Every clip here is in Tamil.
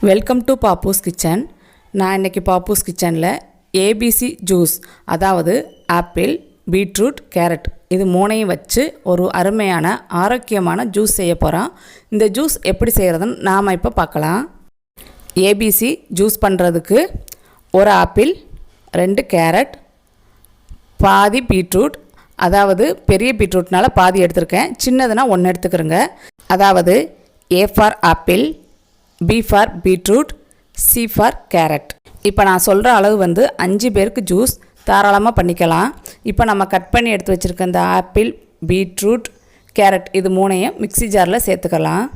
Welcome to Pappu's kitchen. நான் இன்றைக்கி பாப்பூஸ் கிச்சனில் ஏபிசி ஜூஸ், அதாவது ஆப்பிள், பீட்ரூட், கேரட் இது மூணையும் வச்சு ஒரு அருமையான ஆரோக்கியமான ஜூஸ் செய்ய போகிறோம். இந்த ஜூஸ் எப்படி செய்கிறதுன்னு நாம் இப்போ பார்க்கலாம். ஏபிசி ஜூஸ் பண்ணுறதுக்கு ஒரு ஆப்பிள், 2 கேரட், பாதி பீட்ரூட், அதாவது பெரிய பீட்ரூட்னால பாதி எடுத்திருக்கேன், சின்னதுன்னா 1 எடுத்துக்கிறேங்க. அதாவது A for apple, B for beetroot, C for carrot. இப்போ நான் சொல்கிற அளவு 5 பேருக்கு ஜூஸ் தாராளமாக பண்ணிக்கலாம். இப்போ நம்ம கட் பண்ணி எடுத்து வச்சுருக்க இந்த ஆப்பிள், பீட்ரூட், கேரட் இது மூணையும் மிக்ஸி ஜாரில் சேர்த்துக்கலாம்.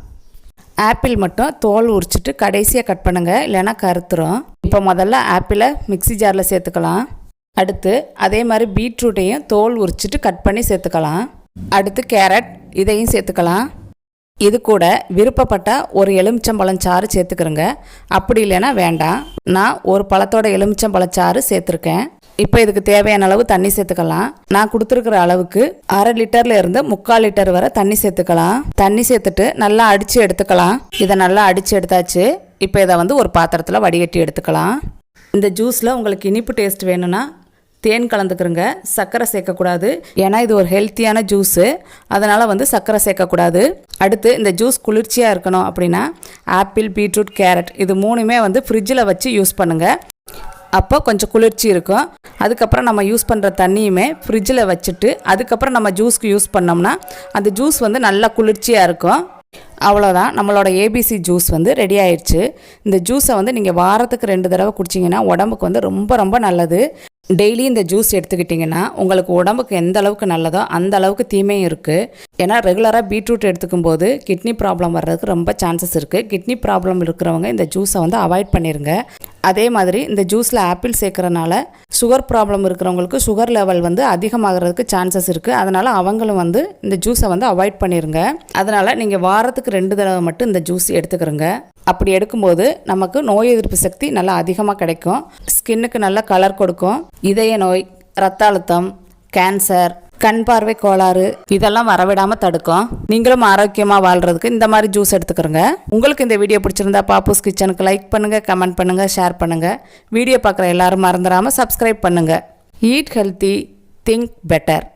ஆப்பிள் மட்டும் தோல் உரிச்சிட்டு கடைசியாக கட் பண்ணுங்கள், இல்லைன்னா கருத்துரும். இப்போ முதல்ல ஆப்பிளை மிக்ஸி ஜாரில் சேர்த்துக்கலாம். அடுத்து அதே மாதிரி பீட்ரூட்டையும் தோல் உரிச்சிட்டு கட் பண்ணி சேர்த்துக்கலாம். அடுத்து கேரட் இதையும் சேர்த்துக்கலாம். இது கூட விருப்பப்பட்ட ஒரு எலுமிச்சம்பழம் சாறு சேர்த்துக்கிறேங்க. அப்படி இல்லைன்னா வேண்டாம். நான் ஒரு பழத்தோட எலுமிச்சம்பழம் சாறு சேர்த்துருக்கேன். இப்போ இதுக்கு தேவையான அளவு தண்ணி சேர்த்துக்கலாம். நான் கொடுத்துருக்கிற அளவுக்கு 1/2 லிட்டர்ல இருந்து 3/4 லிட்டர் வரை தண்ணி சேர்த்துக்கலாம். தண்ணி சேர்த்துட்டு நல்லா அடித்து எடுத்துக்கலாம். இதை நல்லா அடித்து எடுத்தாச்சு. இப்போ இதை ஒரு பாத்திரத்தில் வடிகட்டி எடுத்துக்கலாம். இந்த ஜூஸில் உங்களுக்கு இனிப்பு டேஸ்ட் வேணும்னா தேன் கலந்துக்கிறங்க, சர்க்கரை சேர்க்கக்கூடாது. ஏன்னா இது ஒரு ஹெல்த்தியான ஜூஸு, அதனால் சர்க்கரை சேர்க்கக்கூடாது. அடுத்து இந்த ஜூஸ் குளிர்ச்சியாக இருக்கணும் அப்படின்னா ஆப்பிள், பீட்ரூட், கேரட் இது மூணுமே ஃப்ரிட்ஜில் வச்சு யூஸ் பண்ணுங்கள். அப்போ கொஞ்சம் குளிர்ச்சி இருக்கும். அதுக்கப்புறம் நம்ம யூஸ் பண்ணுற தண்ணியுமே ஃப்ரிட்ஜில் வச்சுட்டு அதுக்கப்புறம் நம்ம ஜூஸ்க்கு யூஸ் பண்ணோம்னா அந்த ஜூஸ் நல்லா குளிர்ச்சியாக இருக்கும். அவ்வளோதான், நம்மளோட ஏபிசி ஜூஸ் ரெடி ஆயிடுச்சு. இந்த ஜூஸை நீங்கள் வாரத்துக்கு 2 தடவை குடிச்சிங்கன்னா உடம்புக்கு ரொம்ப ரொம்ப நல்லது. டெய்லி இந்த ஜூஸ் எடுத்துக்கிட்டிங்கன்னா உங்களுக்கு உடம்புக்கு எந்த அளவுக்கு நல்லதோ அந்த அளவுக்கு தீமையும் இருக்குது. ஏன்னா ரெகுலராக பீட்ரூட் எடுத்துக்கும் போது கிட்னி ப்ராப்ளம் வர்றதுக்கு ரொம்ப சான்சஸ் இருக்குது. கிட்னி ப்ராப்ளம் இருக்கிறவங்க இந்த ஜூஸை அவாய்ட் பண்ணிடுங்க. அதே மாதிரி இந்த ஜூஸில் ஆப்பிள் சேர்க்குறனால சுகர் ப்ராப்ளம் இருக்கிறவங்களுக்கு சுகர் லெவல் அதிகமாகிறதுக்கு சான்சஸ் இருக்குது. அதனால் அவங்களும் இந்த ஜூஸை அவாய்ட் பண்ணிடுங்க. அதனால் நீங்கள் வாரத்துக்கு 2 தடவை மட்டும் இந்த ஜூஸ் எடுத்துக்கிறங்க. அப்படி எடுக்கும்போது நமக்கு நோய் எதிர்ப்பு சக்தி நல்லா அதிகமாக கிடைக்கும். ஸ்கின்னுக்கு நல்ல கலர் கொடுக்கும். இதய நோய், இரத்த அழுத்தம், கேன்சர், கண் பார்வை கோளாறு இதெல்லாம் வரவிடாமல் தடுக்கும். நீங்களும் ஆரோக்கியமாக வாழ்கிறதுக்கு இந்த மாதிரி ஜூஸ் எடுத்துக்கிறங்க. உங்களுக்கு இந்த வீடியோ பிடிச்சிருந்தா பாப்பூஸ் கிச்சனுக்கு லைக் பண்ணுங்கள், கமெண்ட் பண்ணுங்கள், ஷேர் பண்ணுங்கள். வீடியோ பார்க்குற எல்லாரும் மறந்துடாமல் சப்ஸ்கிரைப் பண்ணுங்கள். Eat healthy, think better.